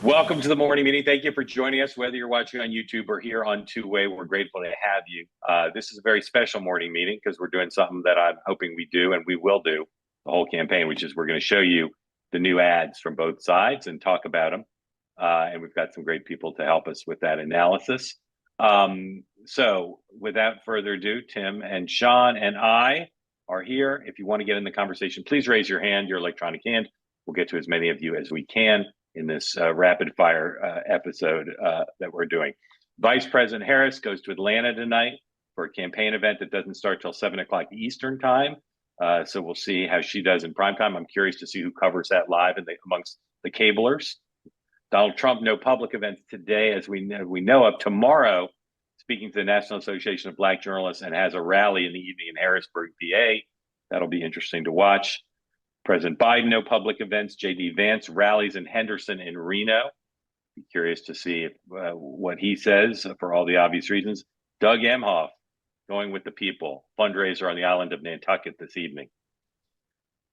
Welcome to the morning meeting. Thank you for joining us, whether you're watching on YouTube or here on Two-Way. We're grateful to have you. This is a very special morning meeting because we're doing something that I'm hoping we do and we will do the whole campaign, which is we're going to show you the new ads from both sides and talk about them. And we've got some great people to help us with that analysis. So without further ado, Tim and Sean and I are here. If you want to get in the conversation, please raise your hand, your electronic hand. We'll get to as many of you as we can in this rapid fire episode that we're doing. Vice President Harris goes to Atlanta tonight for a campaign event that doesn't start till 7 o'clock Eastern time. So we'll see how she does in prime time. I'm curious to see who covers that live amongst the cablers. Donald Trump, no public events today, as we know of. Tomorrow, speaking to the National Association of Black Journalists and has a rally in the evening in Harrisburg, PA. That'll be interesting to watch. President Biden, no public events. J.D. Vance rallies in Henderson and Reno. Be curious to see what he says for all the obvious reasons. Doug Emhoff going with the people. Fundraiser on the island of Nantucket this evening.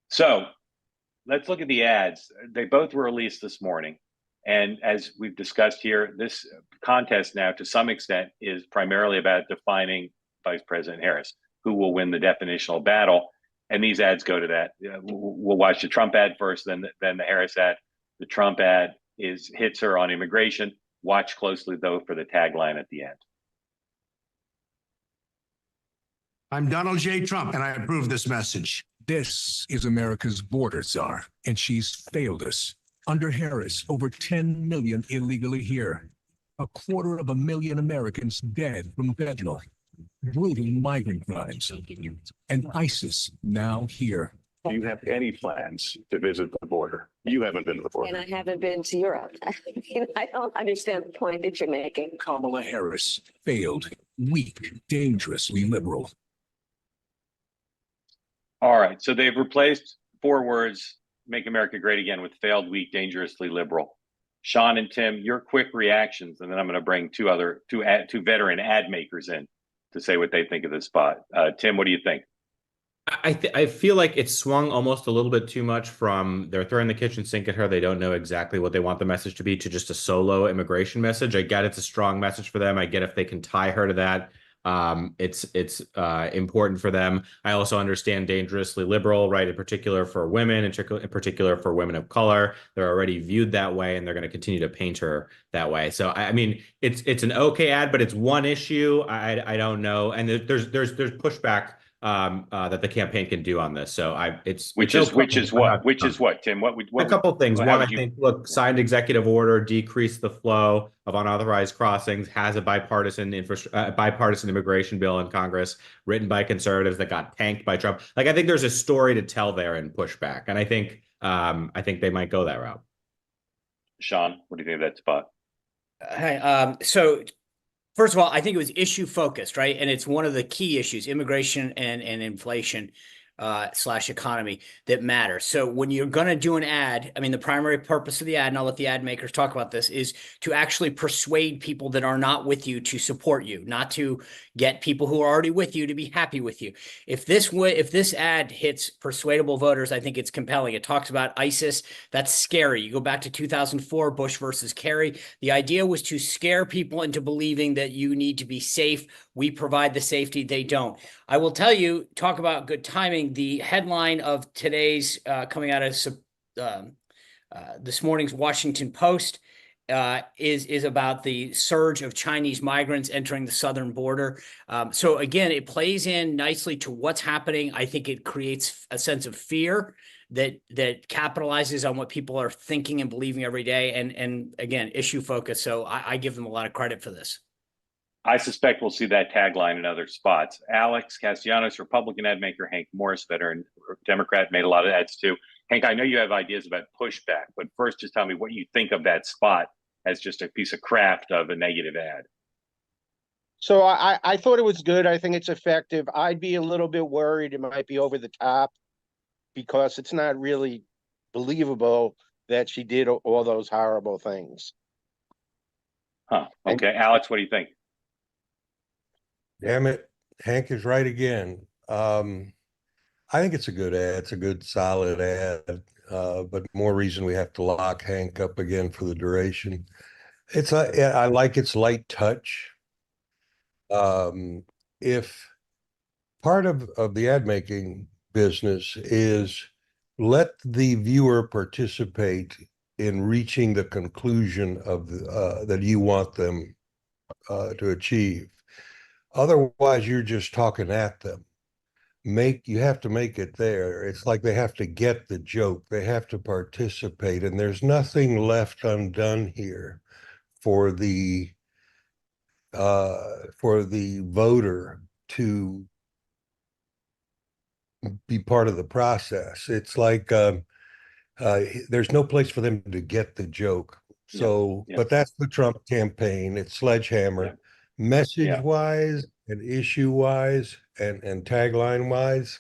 So let's look at the ads. They both were released this morning. And as we've discussed here, this contest now, to some extent, is primarily about defining Vice President Harris, who will win the definitional battle. And these ads go to that. We'll watch the Trump ad first, then the Harris ad. The Trump ad hits her on immigration. Watch closely, though, for the tagline at the end. I'm Donald J. Trump, and I approve this message. This is America's border czar, and she's failed us. Under Harris, over 10 million illegally here. 250,000 Americans dead from fentanyl. Brutal migrant crimes. And ISIS now here. Do you have any plans to visit the border? You haven't been to the border. And I haven't been to Europe. I mean, I don't understand the point that you're making. Kamala Harris, failed, weak, dangerously liberal. All right, so they've replaced 4 words, make America great again, with failed, weak, dangerously liberal. Sean and Tim, your quick reactions, and then I'm going to bring two veteran ad makers in to say what they think of this spot. Tim, what do you think? I feel like it's swung almost a little bit too much from they're throwing the kitchen sink at her. They don't know exactly what they want the message to be to just a solo immigration message. I get it's a strong message for them. I get if they can tie her to that. It's important for them. I also understand dangerously liberal, right? In particular for women, in particular for women of color. They're already viewed that way, and they're going to continue to paint her that way. So I mean, it's an okay ad, but it's one issue. I don't know, and there's pushback that the campaign can do on this. So which is what, Tim? What a couple of things. One, I think, look, signed executive order, decrease the flow of unauthorized crossings, has a bipartisan immigration bill in Congress written by conservatives that got tanked by Trump. Like, I think there's a story to tell there and pushback, and I think they might go that route. Sean, what do you think of that spot? Hi. So first of all, I think it was issue focused, right? And it's one of the key issues, immigration and inflation / economy, that matter. So when you're going to do an ad, I mean, the primary purpose of the ad, and I'll let the ad makers talk about this, is to actually persuade people that are not with you to support you, not to get people who are already with you to be happy with you. If this ad hits persuadable voters, I think it's compelling. It talks about ISIS. That's scary. You go back to 2004, Bush versus Kerry. The idea was to scare people into believing that you need to be safe. We provide the safety. They don't. I will tell you, talk about good timing. The headline of today's coming out of this morning's Washington Post is about the surge of Chinese migrants entering the southern border. So again, it plays in nicely to what's happening. I think it creates a sense of fear that capitalizes on what people are thinking and believing every day. And again, issue focus. So I give them a lot of credit for this. I suspect we'll see that tagline in other spots. Alex Castellanos, Republican ad maker. Hank Morris, veteran Democrat, made a lot of ads too. Hank, I know you have ideas about pushback, but first just tell me what you think of that spot as just a piece of craft of a negative ad. So I thought it was good. I think it's effective. I'd be a little bit worried it might be over the top because it's not really believable that she did all those horrible things. Huh. Okay. Alex, what do you think? Damn it. Hank is right again. I think it's a good ad. It's a good, solid ad. but more reason we have to lock Hank up again for the duration. I like its light touch. If part of the ad making business is let the viewer participate in reaching the conclusion of that you want them to achieve. Otherwise, you're just talking at them. You have to make it there. It's like they have to get the joke. They have to participate, and there's nothing left undone here for the voter to be part of the process. It's like there's no place for them to get the joke. So, Yeah. but that's the Trump campaign. It's sledgehammer. Yeah. Message wise and issue wise and tagline wise,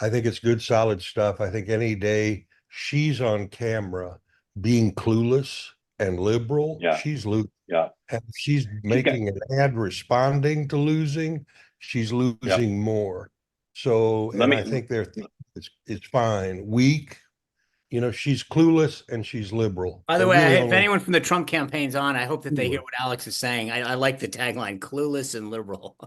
I think it's good, solid stuff. I think any day she's on camera being clueless and liberal, she's losing. Yeah. And if she's making an ad responding to losing, she's losing more. So, I think it's fine. Weak, she's clueless and she's liberal. By the way, if anyone from the Trump campaign's on, I hope that they hear what Alex is saying. I like the tagline, clueless and liberal.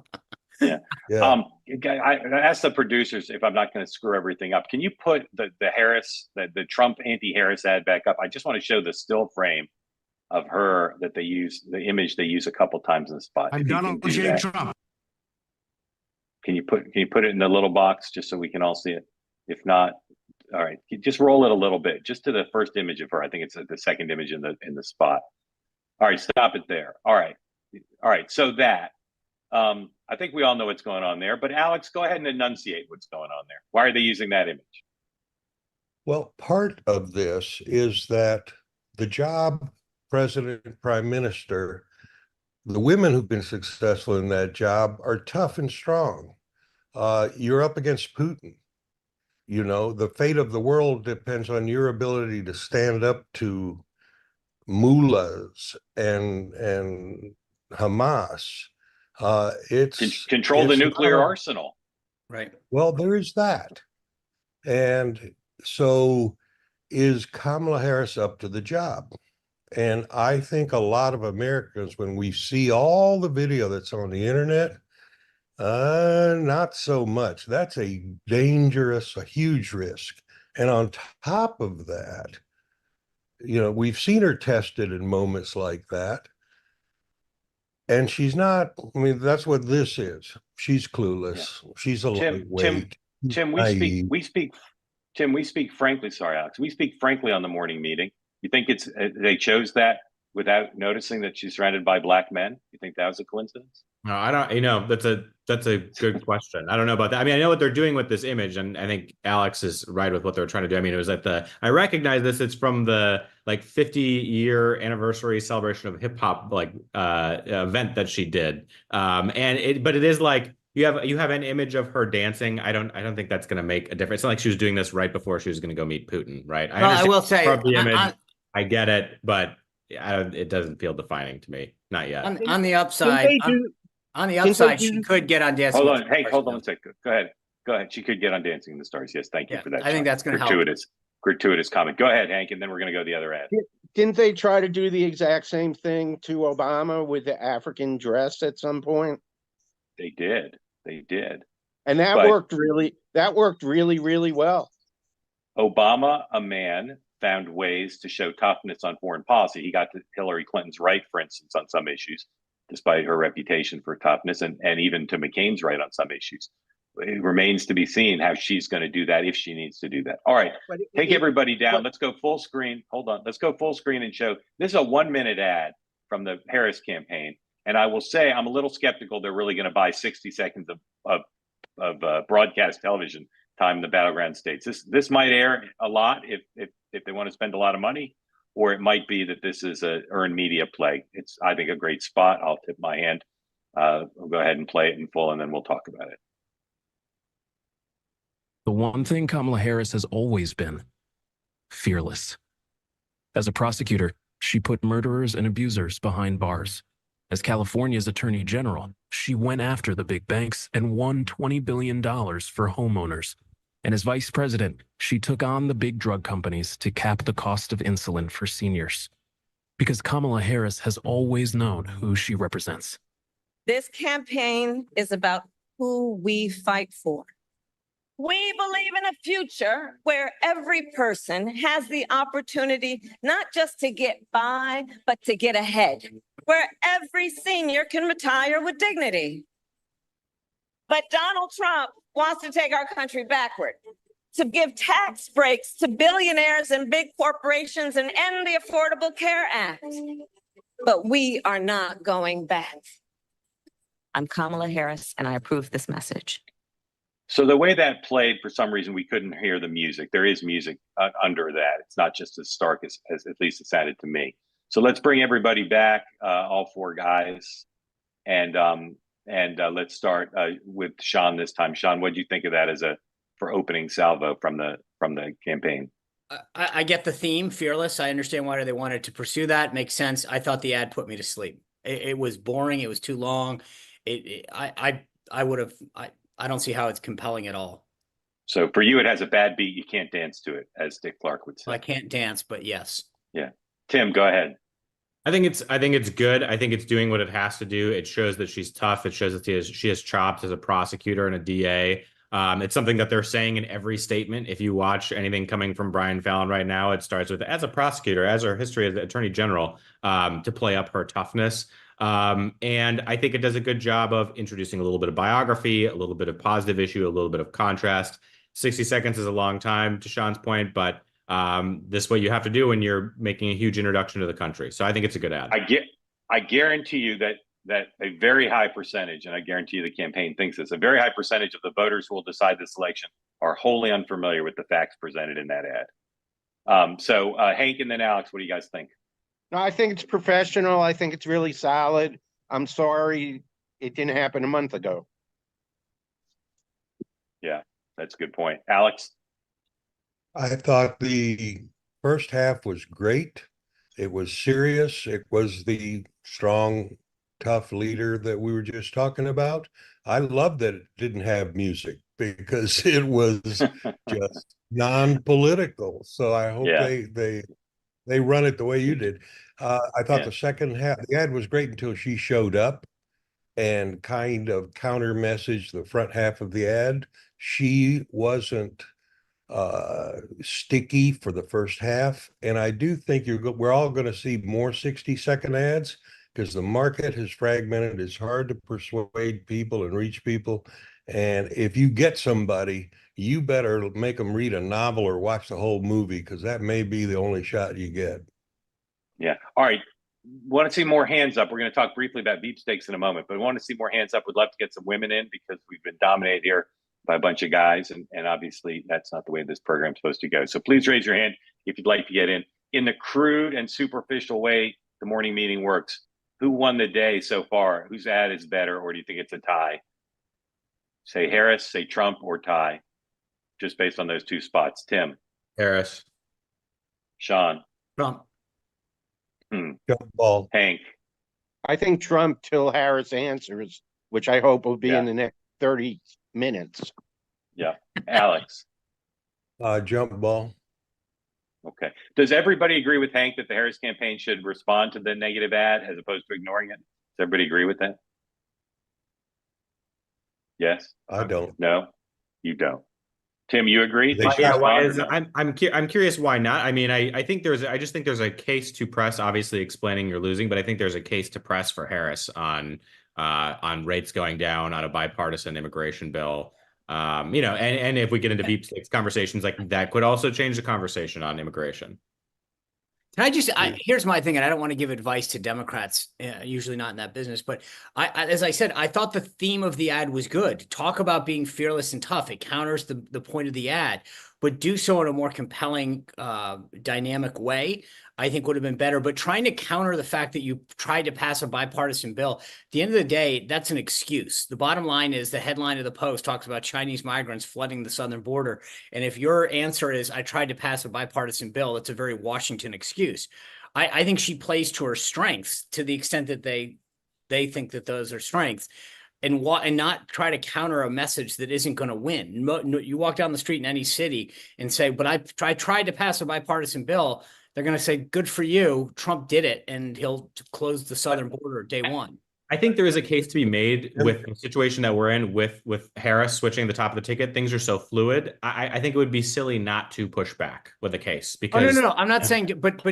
Yeah. I asked the producers if I'm not going to screw everything up. Can you put the Harris, the Trump anti-Harris ad back up? I just want to show the still frame of her that they use, the image they use a couple times in the spot. I'm Donald J. Trump. Can you put it in the little box just so we can all see it? If not, all right, just roll it a little bit, just to the first image of her. I think it's the second image in the spot. All right, stop it there. All right. So that. I think we all know what's going on there, but Alex, go ahead and enunciate what's going on there. Why are they using that image? Well, part of this is that the job president and prime minister, the women who've been successful in that job are tough and strong. You're up against Putin. The fate of the world depends on your ability to stand up to mullahs and Hamas. It's control the nuclear arsenal. Right. Well, there is that. And so is Kamala Harris up to the job? And I think a lot of Americans, when we see all the video that's on the internet, not so much. That's a huge risk. And on top of that, we've seen her tested in moments like that. And she's not, that's what this is. She's clueless. Yeah. She's a lightweight. Tim, we speak frankly. Sorry, Alex. We speak frankly on the morning meeting. You think they chose that without noticing that she's surrounded by black men? You think that was a coincidence? No, I don't. That's a good question. I don't know about that. I know what they're doing with this image, and I think Alex is right with what they're trying to do. It was I recognize this. It's from the 50-year anniversary celebration of hip hop event that she did. But it is you have an image of her dancing. I don't think that's going to make a difference. It's not like she was doing this right before she was going to go meet Putin, right? I will say from the image, I get it, but it doesn't feel defining to me. Not yet. On the upside, she could get on Dancing. Hold on. Hey, hold on a second. Go ahead. She could get on Dancing with the Stars. Yes, thank you for that. I think that's going to help. Gratuitous comment. Go ahead, Hank, and then we're going to go to the other ad. Didn't they try to do the exact same thing to Obama with the African dress at some point? They did. And that worked really, really well. Obama, a man, found ways to show toughness on foreign policy. He got to Hillary Clinton's right, for instance, on some issues, despite her reputation for toughness, and even to McCain's right on some issues. It remains to be seen how she's going to do that, if she needs to do that. All right, take everybody down. Let's go full screen. Hold on. Let's go full screen and show. This is a 1-minute ad from the Harris campaign. And I will say I'm a little skeptical they're really going to buy 60 seconds of broadcast television time in the battleground states. This might air a lot if they want to spend a lot of money, or it might be that this is a earned media play. It's, I think, a great spot. I'll tip my hand. I'll go ahead and play it in full, and then we'll talk about it. The one thing Kamala Harris has always been: fearless. As a prosecutor, she put murderers and abusers behind bars. As California's Attorney General, she went after the big banks and won $20 billion for homeowners. And as vice president, she took on the big drug companies to cap the cost of insulin for seniors. Because Kamala Harris has always known who she represents. This campaign is about who we fight for. We believe in a future where every person has the opportunity not just to get by, but to get ahead, where every senior can retire with dignity. But Donald Trump wants to take our country backward, to give tax breaks to billionaires and big corporations and end the Affordable Care Act. But we are not going back. I'm Kamala Harris, and I approve this message. So the way that played, for some reason, we couldn't hear the music. There is music under that. It's not just as stark as at least it sounded to me. So let's bring everybody back, all four guys, and let's start with Sean this time. Sean, what did you think of that for opening salvo from the campaign? I get the theme, fearless. I understand why they wanted to pursue that. Makes sense. I thought the ad put me to sleep. It was boring. It was too long. I don't see how it's compelling at all. So for you, it has a bad beat. You can't dance to it, as Dick Clark would say. I can't dance, but yes. Yeah. Tim, go ahead. I think it's good. I think it's doing what it has to do. It shows that she's tough. It shows that she has chops as a prosecutor and a DA. It's something that they're saying in every statement. If you watch anything coming from Brian Fallon right now, it starts with, as a prosecutor, as her history as attorney general, to play up her toughness. And I think it does a good job of introducing a little bit of biography, a little bit of positive issue, a little bit of contrast. 60 seconds is a long time, to Sean's point, but this is what you have to do when you're making a huge introduction to the country. So I think it's a good ad. I guarantee you that a very high percentage, and I guarantee you the campaign thinks this, a very high percentage of the voters who will decide this election are wholly unfamiliar with the facts presented in that ad. So Hank and then Alex, what do you guys think? No, I think it's professional. I think it's really solid. I'm sorry it didn't happen a month ago. Yeah, that's a good point. Alex? I thought the first half was great. It was serious. It was the strong, tough leader that we were just talking about. I love that it didn't have music because it was just non-political. So I hope they run it the way you did. I thought the second half, the ad was great until she showed up and kind of counter messaged the front half of the ad. She wasn't sticky for the first half. And I do think we're all going to see more 60-second ads because the market has fragmented. It's hard to persuade people and reach people. And if you get somebody, you better make them read a novel or watch the whole movie because that may be the only shot you get. Yeah. All right. Want to see more hands up. We're going to talk briefly about beef steaks in a moment, but we want to see more hands up. We'd love to get some women in because we've been dominated here by a bunch of guys. And obviously that's not the way this program's supposed to go. So please raise your hand if you'd like to get in. In the crude and superficial way the morning meeting works, who won the day so far? Whose ad is better, or do you think it's a tie? Say Harris, say Trump, or tie, just based on those two spots. Tim? Harris. Sean? Trump. Jump ball. Hank? I think Trump till Harris answers, which I hope will be in the next 30 minutes. Yeah. Alex? Jump ball. Okay. Does everybody agree with Hank that the Harris campaign should respond to the negative ad as opposed to ignoring it? Does everybody agree with that? Yes? I don't. No? You don't. Tim, you agree? They should Yeah, respond I'm curious why not. I mean, I just think there's a case to press, obviously explaining you're losing, but I think there's a case to press for Harris on rates going down, on a bipartisan immigration bill. And if we get into deep stakes conversations, like that could also change the conversation on immigration. Can I just, here's my thing, and I don't want to give advice to Democrats, usually not in that business, but as I said, I thought the theme of the ad was good. Talk about being fearless and tough. It counters the point of the ad, but do so in a more compelling, dynamic way, I think would have been better. But trying to counter the fact that you tried to pass a bipartisan bill, at the end of the day, that's an excuse. The bottom line is the headline of the Post talks about Chinese migrants flooding the southern border. And if your answer is, I tried to pass a bipartisan bill, that's a very Washington excuse. I think she plays to her strengths to the extent that they think that those are strengths. and not try to counter a message that isn't going to win. You walk down the street in any city and say, but I tried to pass a bipartisan bill. They're going to say, good for you. Trump did it. And he'll close the southern border day one. I think there is a case to be made with the situation that we're in with Harris switching the top of the ticket. Things are so fluid. I think it would be silly not to push back with a case because no. I'm not saying, but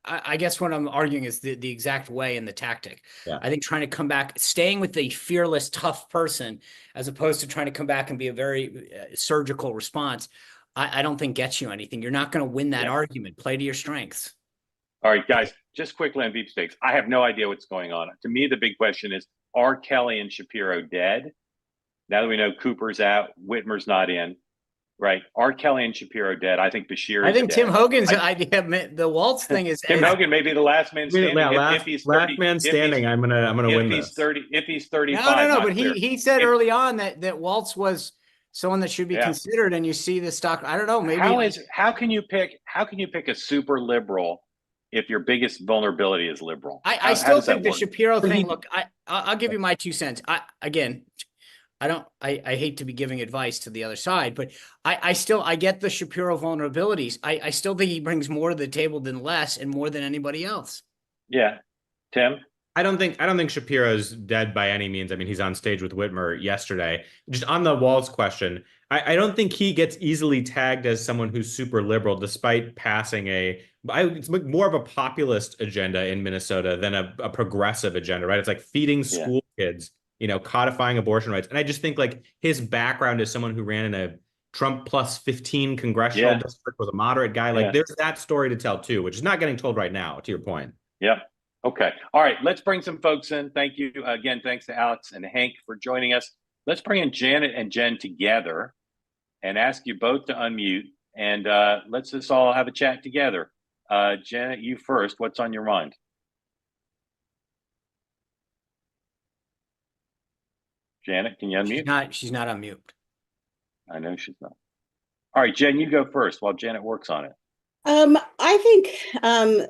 I guess what I'm arguing is the exact way and the tactic. Yeah. I think trying to come back, staying with the fearless, tough person, as opposed to trying to come back and be a very surgical response, I don't think gets you anything. You're not going to win that argument. Play to your strengths. All right, guys, just quickly on Veep Stakes. I have no idea what's going on. To me, the big question is, are Kelly and Shapiro dead? Now that we know Cooper's out, Whitmer's not in, right? Are Kelly and Shapiro dead? I think Bashir is I think dead. Tim Hogan's idea, the Waltz thing is Tim Hogan may be the last man standing. If he's 30, last man standing, I'm gonna win this. If he's 35. No, but he said early on that Waltz was someone that should be considered, and you see the stock. I don't know, maybe how can you pick a super liberal if your biggest vulnerability is liberal? I still think the Shapiro thing. Look, I'll give you my 2 cents. I hate to be giving advice to the other side, but I get the Shapiro vulnerabilities. I still think he brings more to the table than less, and more than anybody else. Yeah, Tim. I don't think Shapiro's dead by any means. I mean, he's on stage with Whitmer yesterday. Just on the Walz question, I don't think he gets easily tagged as someone who's super liberal, despite passing it's more of a populist agenda in Minnesota than a progressive agenda, right? It's like feeding school kids, codifying abortion rights. And I just think like his background as someone who ran in a Trump plus 15 congressional district, was a moderate guy. Like there's that story to tell too, which is not getting told right now, to your point. Yeah. Okay. All right. Let's bring some folks in. Thank you again. Thanks to Alex and Hank for joining us. Let's bring in Janet and Jen together and ask you both to unmute, and let's just all have a chat together. Janet, you first. What's on your mind? Janet, can you unmute? She's not on mute. I know she's not. All right, Jen, you go first while Janet works on it. I think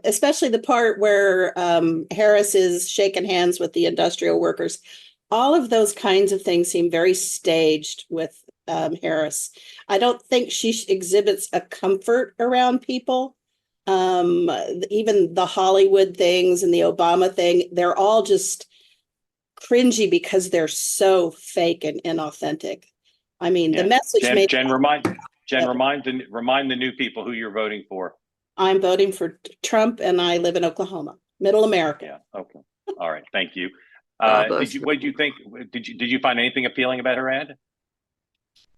especially the part where Harris is shaking hands with the industrial workers, all of those kinds of things seem very staged with Harris. I don't think she exhibits a comfort around people. Even the Hollywood things and the Obama thing, they're all just cringy because they're so fake and inauthentic. I mean, the message remind the new people who you're voting for. I'm voting for Trump, and I live in Oklahoma, Middle America. Yeah. Okay. All right. Thank you. What did you think? Did you find anything appealing about her ad?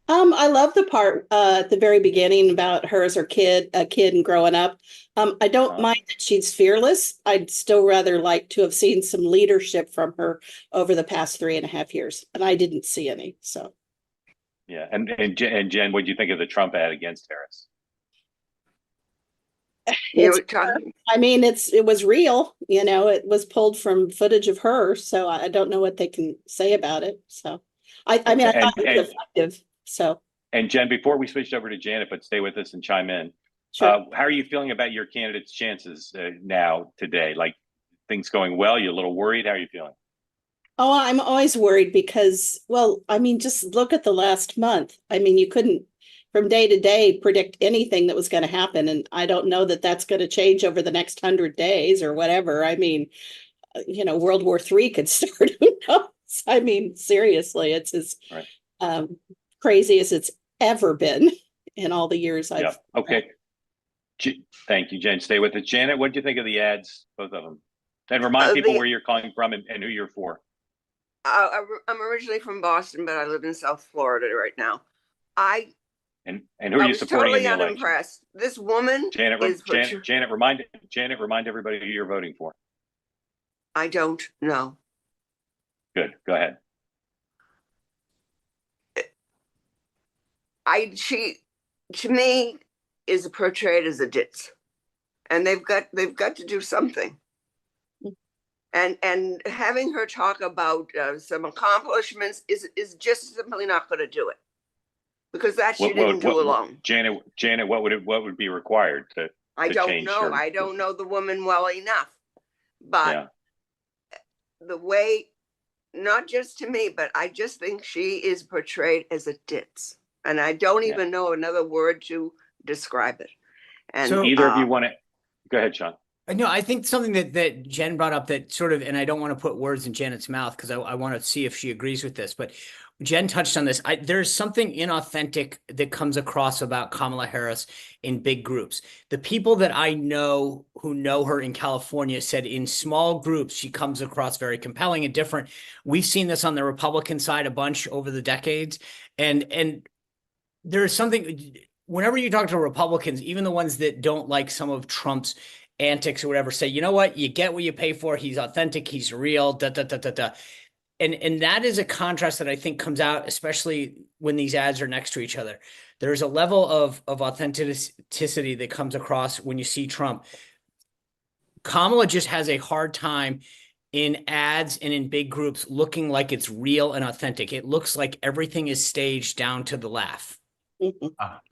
I love the part at the very beginning about her as a kid and growing up. I don't mind that she's fearless. I'd still rather like to have seen some leadership from her over the past 3.5 years, and I didn't see any. So. Yeah, and Jen, what do you think of the Trump ad against Harris? I mean, it was real. It was pulled from footage of her, so I don't know what they can say about it. So, I thought it was effective. So. And Jen, before we switch over to Janet, but stay with us and chime in. Sure. How are you feeling about your candidate's chances now today? Like things going well? You're a little worried. How are you feeling? Oh, I'm always worried because, just look at the last month. I mean, you couldn't, from day to day, predict anything that was going to happen. And I don't know that that's going to change over the next 100 days or whatever. I mean, World War III could start. Who knows? I mean, seriously, it's as crazy as it's ever been in all the years I've. Okay. Thank you, Jen. Stay with us. Janet, what do you think of the ads, both of them? And remind people where you're calling from and who you're for. I'm originally from Boston, but I live in South Florida right now. And who are you supporting in the election? Totally unimpressed. This woman Janet, remind everybody who you're voting for. I don't know. Good. Go ahead. She to me is portrayed as a ditz, and they've got to do something. And having her talk about some accomplishments is just simply not going to do it, because that she didn't do alone. Janet, what would be required to? I don't know. I don't know the woman well enough, but the way not just to me, but I just think she is portrayed as a ditz. And I don't Yeah. even know another word to describe it. And So- Either of you want to, go ahead, Sean. No, I think something that Jen brought up that sort of, and I don't want to put words in Janet's mouth because I want to see if she agrees with this, but Jen touched on this. There's something inauthentic that comes across about Kamala Harris in big groups. The people that I know who know her in California said in small groups, she comes across very compelling and different. We've seen this on the Republican side a bunch over the decades. And there's something, whenever you talk to Republicans, even the ones that don't like some of Trump's antics or whatever, say, you know what, you get what you pay for. He's authentic. He's real. And that is a contrast that I think comes out, especially when these ads are next to each other. There's a level of authenticity that comes across when you see Trump. Kamala just has a hard time in ads and in big groups looking like it's real and authentic. It looks like everything is staged down to the laugh.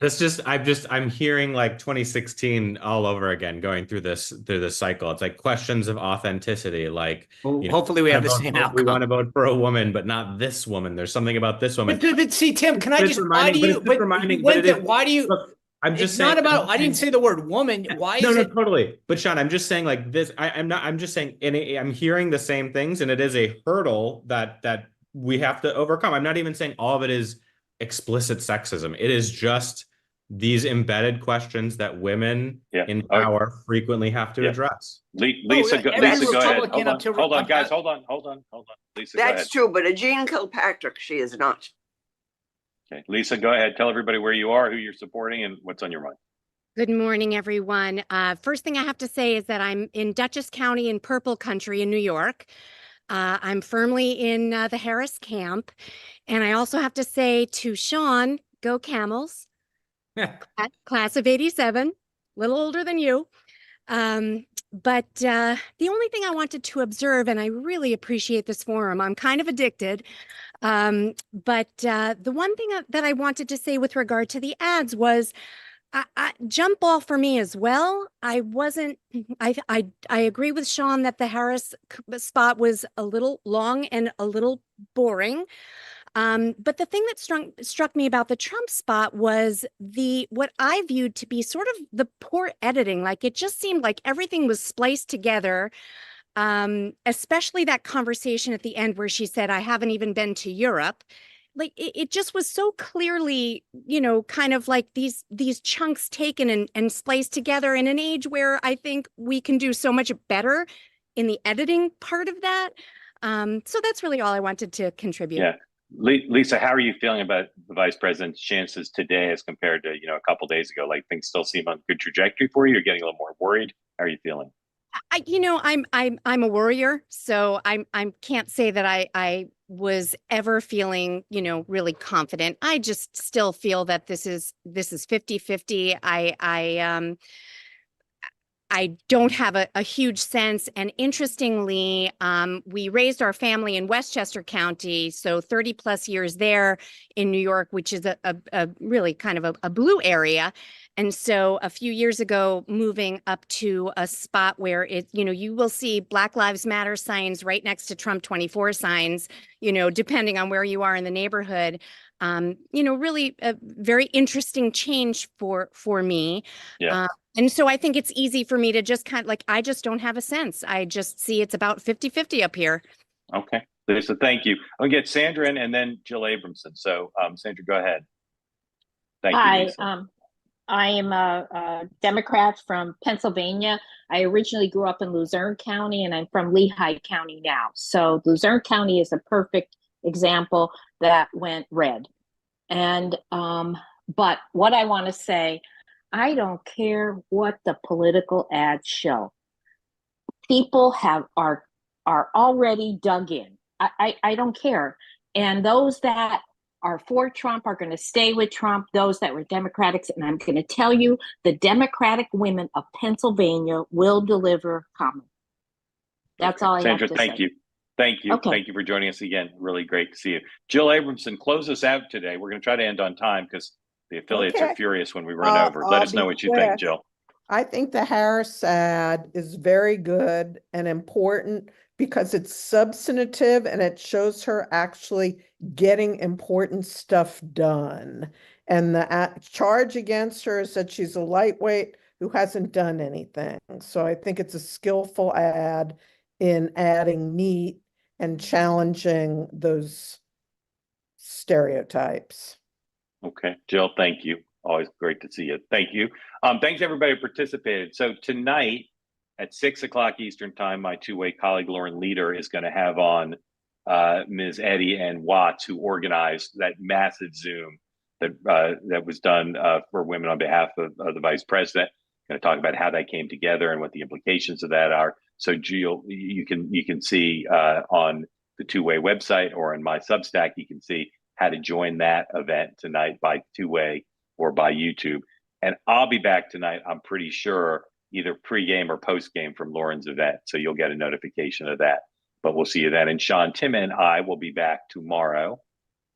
I'm hearing like 2016 all over again, going through this cycle. It's like questions of authenticity. Like, well, hopefully we have the same outcome. We want to vote for a woman, but not this woman. There's something about this woman. But see, Tim, can I just, why do you, why do you, look, I'm just it's saying, not about, I didn't say the word woman. Why is it? Totally. But Sean, I'm just saying like this, I'm just saying, and I'm hearing the same things, and it is a hurdle that we have to overcome. I'm not even saying all of it is explicit sexism. It is just these embedded questions that women in power frequently have to address. Lisa, go ahead. Hold on, guys. Hold on. Lisa, go ahead. That's true, but a Jean Kilpatrick, she is not. Okay, Lisa, go ahead. Tell everybody where you are, who you're supporting, and what's on your mind. Good morning, everyone. First thing I have to say is that I'm in Dutchess County in Purple Country in New York. I'm firmly in the Harris camp. And I also have to say to Sean, go Camels. Class of 87, a little older than you. But the only thing I wanted to observe, and I really appreciate this forum, I'm kind of addicted. But the one thing that I wanted to say with regard to the ads was jump ball for me as well. I agree with Sean that the Harris spot was a little long and a little boring. But the thing that struck me about the Trump spot was what I viewed to be sort of the poor editing. Like it just seemed like everything was spliced together. Especially that conversation at the end where she said, I haven't even been to Europe. Like it just was so clearly, kind of like these chunks taken and spliced together in an age where I think we can do so much better in the editing part of that. So that's really all I wanted to contribute. Yeah. Lisa, how are you feeling about the vice president's chances today as compared to, a couple of days ago? Like things still seem on good trajectory for you? You're getting a little more worried. How are you feeling? I'm a worrier, so I can't say that I was ever feeling, really confident. I just still feel that this is 50-50. I don't have a huge sense. And interestingly, we raised our family in Westchester County, so 30 plus years there in New York, which is a really kind of a blue area. And so a few years ago, moving up to a spot where you will see Black Lives Matter signs right next to Trump 24 signs, depending on where you are in the neighborhood. Really a very interesting change for me. Yeah. And so I think it's easy for me to just kind of like, I just don't have a sense. I just see it's about 50-50 up here. Okay. Lisa, thank you. I'll get Sandra in and then Jill Abramson. So Sandra, go ahead. Thank you, Lisa. I am a Democrat from Pennsylvania. I originally grew up in Luzerne County and I'm from Lehigh County now. So Luzerne County is a perfect example that went red. And but what I want to say, I don't care what the political ads show. People are already dug in. I don't care. And those that are for Trump are going to stay with Trump, those that were Democrats. And I'm going to tell you, the Democratic women of Pennsylvania will deliver Kamala. That's all I have to say. Sandra, thank you. Thank you. Okay. Thank you for joining us again. Really great to see you. Jill Abramson, close us out today. We're going to try to end on time because the affiliates are furious when we run over. Let us know what you think, Jill. I think the Harris ad is very good and important because it's substantive and it shows her actually getting important stuff done. And the charge against her is that she's a lightweight who hasn't done anything. So I think it's a skillful ad in adding meat and challenging those stereotypes. Okay, Jill, thank you. Always great to see you. Thank you. Thanks everybody who participated. So tonight at 6 o'clock Eastern time, my two-way colleague Lauren Leader is going to have on Ms. Eddy and Watts, who organized that massive Zoom that was done for women on behalf of the vice president. Going to talk about how that came together and what the implications of that are. So Jill, you can see on the two-way website or in my Substack, you can see how to join that event tonight by two-way or by YouTube. And I'll be back tonight, I'm pretty sure, either pre-game or post-game from Lauren's event. So you'll get a notification of that. But we'll see you then. And Sean, Tim, and I will be back tomorrow,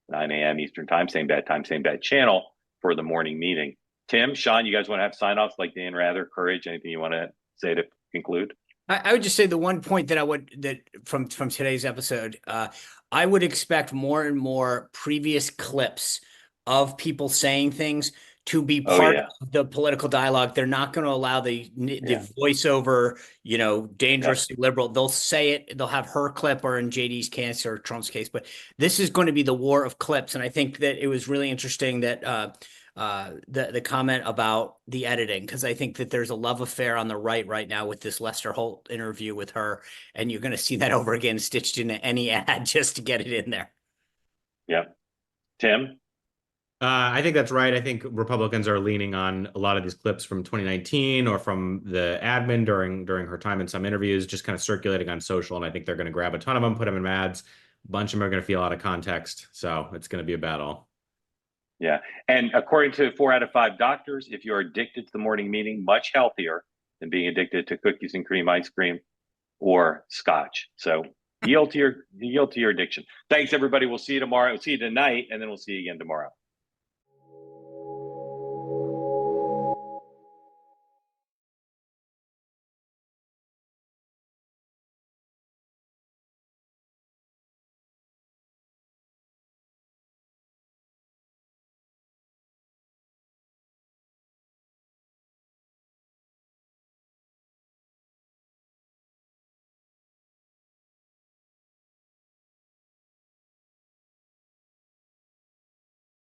9 a.m. Eastern time, same bad time, same bad channel for the morning meeting. Tim, Sean, you guys want to have sign-offs like Dan Rather, Courage? Anything you want to say to conclude? I would just say the one point that from today's episode, I would expect more and more previous clips of people saying things to be part of the political dialogue. They're not going to allow the voiceover, dangerously liberal. They'll say it. They'll have her clip, or in JD's case or Trump's case. But this is going to be the war of clips, and I think that it was really interesting that the comment about the editing, because I think that there's a love affair on the right now with this Lester Holt interview with her, and you're going to see that over again stitched into any ad just to get it in there. Yep. Tim? I think that's right. I think Republicans are leaning on a lot of these clips from 2019 or from the admin during her time in some interviews, just kind of circulating on social. And I think they're going to grab a ton of them, put them in ads. A bunch of them are going to feel out of context. So it's going to be a battle. Yeah. And according to 4 out of 5 doctors, if you're addicted to the morning meeting, much healthier than being addicted to cookies and cream ice cream or scotch. So yield to your addiction. Thanks, everybody. We'll see you tomorrow. We'll see you tonight, and then we'll see you again tomorrow.